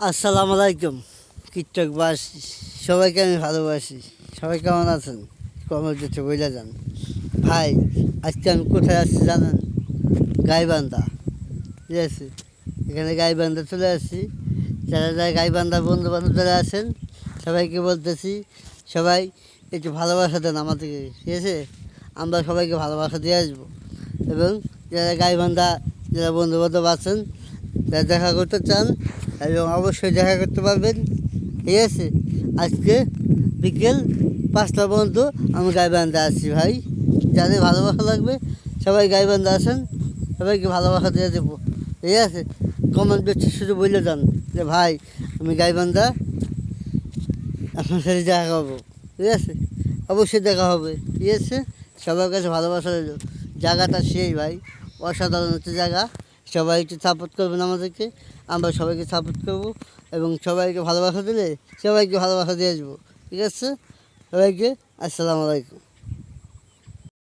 আসসালামু আলাইকুম কীটকবাসী, সবাইকে আমি ভালোবাসি। সবাই কেমন আছেন? কমেন্ট দিতে বলে যান। ভাই, আজকে আমি কোথায় আসছি জানেন? গাইবান্ধা, ঠিক আছে? এখানে গাইবান্ধা চলে আসছি। যারা যারা গাইবান্ধা বন্ধু বান্ধব যারা আছেন সবাইকে বলতেছি, সবাই একটু ভালোবাসা দেন আমাদেরকে, ঠিক আছে? আমরা সবাইকে ভালোবাসা দিয়ে আসবো। এবং যারা গাইবান্ধা যারা বন্ধু বান্ধব আছেন, যারা দেখা করতে চান এবং অবশ্যই দেখা করতে পারবেন, ঠিক আছে? আজকে বিকেল 5টা পর্যন্ত আমি গাইবান্ধা আসছি ভাই। যাদের ভালোবাসা লাগবে সবাই গাইবান্ধা আসেন, সবাইকে ভালোবাসা দিয়ে দেবো, ঠিক আছে? কমেন্ট বক্সে শুধু বলে যান যে ভাই আমি গাইবান্ধা, আপনার সাথে দেখা করবো, ঠিক আছে? অবশ্যই দেখা হবে, ঠিক আছে? সবার কাছে ভালোবাসা রইল। জায়গাটা সেই ভাই, অসাধারণ হচ্ছে জায়গা। সবাই একটু সাপোর্ট করবেন আমাদেরকে, আমরা সবাইকে সাপোর্ট করবো এবং সবাইকে ভালোবাসা দিলে সবাইকে ভালোবাসা দিয়ে আসবো, ঠিক আছে? সবাইকে আসসালামু আলাইকুম।